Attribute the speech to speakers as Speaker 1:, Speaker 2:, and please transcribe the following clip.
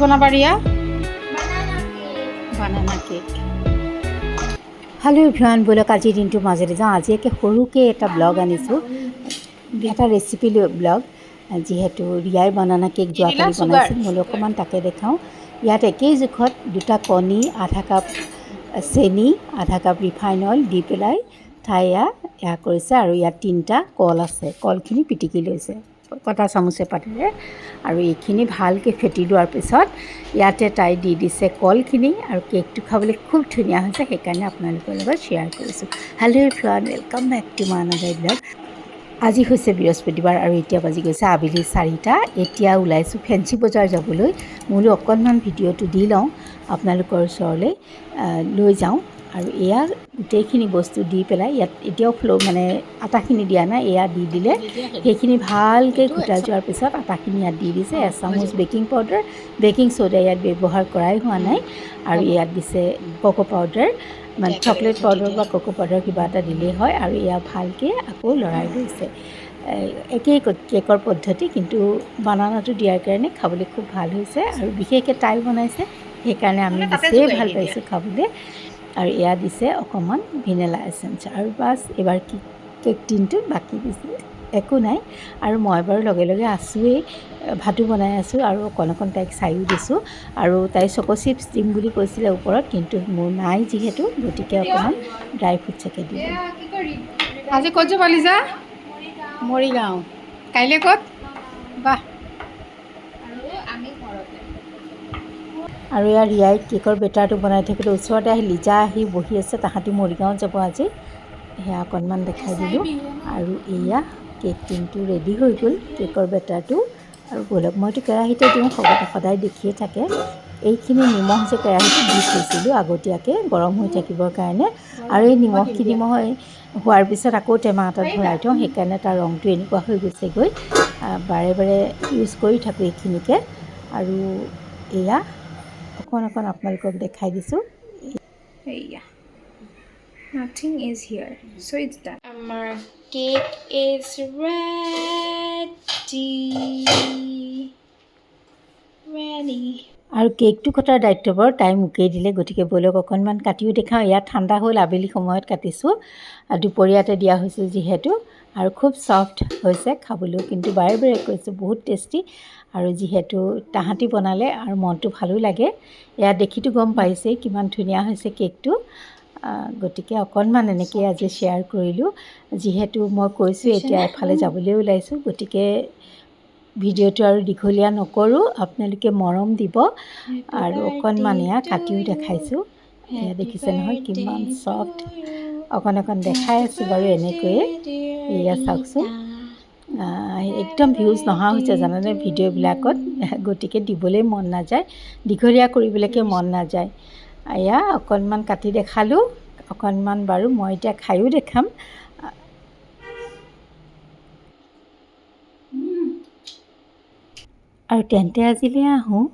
Speaker 1: বনাবা ৰিয়া? Banana cake. Hello' everyone, ব'লক আজিৰ দিনটোৰ মাজেৰে যাওঁ। আজি একে সৰুকৈ এটা ব্লগ আনিছোঁ, এটা ৰেচিপি ব্লগ। যিহেতু ৰিয়াই বানানা কেক যোৱাকালি বনাইছিল, মই অকণমান তাকে দেখাওঁ। ইয়াত একেই জোখত 2টা কণী, আধা কাপ চেনি, আধা কাপ ৰিফাইন অইল দি পেলাই তাই এয়া কৰিছে। আৰু ইয়াত 3টা কল আছে, কলখিনি পিটিকি লৈছে কটা চামুচে পাতেৰে। আৰু এইখিনি ভালকৈ ফেটি লোৱাৰ পিছত ইয়াতে তাই দি দিছে কলখিনি। আৰু কেকটো খাবলৈ খুব ধুনীয়া হৈছে, সেইকাৰণে আপোনালোকৰ লগত শ্বেয়াৰ কৰিছোঁ। Hello' everyone, welcome back to my another blog. আজি হৈছে বৃহস্পতিবাৰ আৰু এতিয়া বাজি গৈছে আবেলি 4টা। এতিয়া ওলাইছোঁ ফেঞ্চি বজাৰ যাবলৈ। মোলো অকণমান ভিডিঅ'টো দি লওঁ, আপোনালোকৰ ওচৰলৈ লৈ যাওঁ। আৰু এয়া গোটেইখিনি বস্তু দি পেলাই ইয়াত এতিয়াও মানে আটাখিনি দিয়া নাই, এয়া দি দিলে। সেইখিনি ভালকৈ ঘুটাই যোৱাৰ পিছত আটাখিনি ইয়াত দি দিছে। এচামুচ বেকিং পাউডাৰ, বেকিং চ'ডা ইয়াত ব্যৱহাৰ কৰাই হোৱা নাই। আৰু ইয়াত দিছে কোকো পাউডাৰ, মানে চকলেট পাউডাৰ বা কোকো পাউডাৰ কিবা এটা দিলেই হয়। আৰু এয়া ভালকৈ আকৌ লৰাই লৈছে। একেই কেকৰ পদ্ধতি, কিন্তু বানানাটো দিয়াৰ কাৰণে খাবলৈ খুব ভাল হৈছে। আৰু বিশেষকৈ তাই বনাইছে, সেইকাৰণে আমি বেছিয়ে ভাল পাইছোঁ খাবলৈ। আৰু এয়া দিছে অকণমান ভেনিলা এচেঞ্চ। আৰু বাছ এইবাৰ কেক টিনটো বাকী দিছে, একো নাই। আৰু মই বাৰু লগে লগে আছোঁৱেই, ভাতো বনাই আছোঁ আৰু অকণ তাইক চায়ো দিছোঁ। আৰু তাই চকো চিপ্ছ দিম বুলি কৈছিলে ওপৰত, কিন্তু মোৰ নাই যিহেতু, গতিকে অকণমান ড্ৰাই ফ্ৰুটছকে দিলোঁ। আজি ক'ত যাবা লিজা? মৰিগাঁও। কাইলৈ ক'ত? বাহ। আৰু ইয়াৰ ৰিয়াই কেকৰ বেটাৰটো বনাই থাকোঁতে ওচৰতে আহি লিজা আহি বহি আছে। তাহাঁতি মৰিগাঁও যাব আজি, সেয়া অকণমান দেখাই দিলোঁ। আৰু এয়া কেক টিনটো ৰেডি হৈ গ'ল, কেকৰ বেটাৰটো। আৰু ব'লক, মইতো কেৰাহীতে দিওঁ, সদায় দেখিয়ে থাকে। এইখিনি নিমখ যে কেৰাহীটো দি থৈছিলোঁ আগতীয়াকৈ গৰম হৈ থাকিবৰ কাৰণে। আৰু এই নিমখখিনি মই হোৱাৰ পিছত আকৌ টেমা এটাত ভৰাই থওঁ, সেইকাৰণে তাৰ ৰংটো এনেকুৱা হৈ গৈছেগৈ। বাৰে বাৰে ইউজ কৰি থাকোঁ এইখিনিকে। আৰু এয়া অকণ আপোনালোকক দেখাই দিছোঁ। এয়া nothing is here, so it's done. Our cake is ready. আৰু কেকটো কটাৰ দায়িত্ববোৰ তাই মোকেই দিলে, গতিকে ব'লক অকণমান কাটিও দেখাওঁ। ইয়াত ঠাণ্ডা হ'ল, আবেলি সময়ত কাটিছোঁ, দুপৰীয়াতে দিয়া হৈছিল যিহেতু। আৰু খুব ছফ্ট হৈছে খাবলৈও, কিন্তু বাৰে বাৰে কৈছোঁ বহুত টেষ্টি। আৰু যিহেতু তাহাঁতি বনালে আৰু মনটো ভালো লাগে। এয়া দেখিতো গম পাইছেই কিমান ধুনীয়া হৈছে কেকটো। গতিকে অকণমান এনেকৈ আজি শ্বেয়াৰ কৰিলোঁ। যিহেতু মই কৈছোঁ এতিয়া এফালে যাবলৈ ওলাইছোঁ, গতিকে ভিডিঅ'টো আৰু দীঘলীয়া নকৰোঁ, আপোনালোকে মৰম দিব। আৰু অকণমান এয়া কাটিও দেখাইছোঁ, এয়া দেখিছে নহয় কিমান ছফ্ট। অকণ দেখাই আছোঁ বাৰু এনেকৈয়ে। এয়া চাওকচোন, একদম ভিউজ নহা হৈছে জানেনে ভিডিঅ'বিলাকত, গতিকে দিবলৈ মন নাযায়, দীঘলীয়া কৰিবলৈকে মন নাযায়। এয়া অকণমান কাটি দেখালোঁ, অকণমান বাৰু মই এতিয়া খায়ো দেখাম। আৰু তেন্তে আজিলৈ আহোঁ।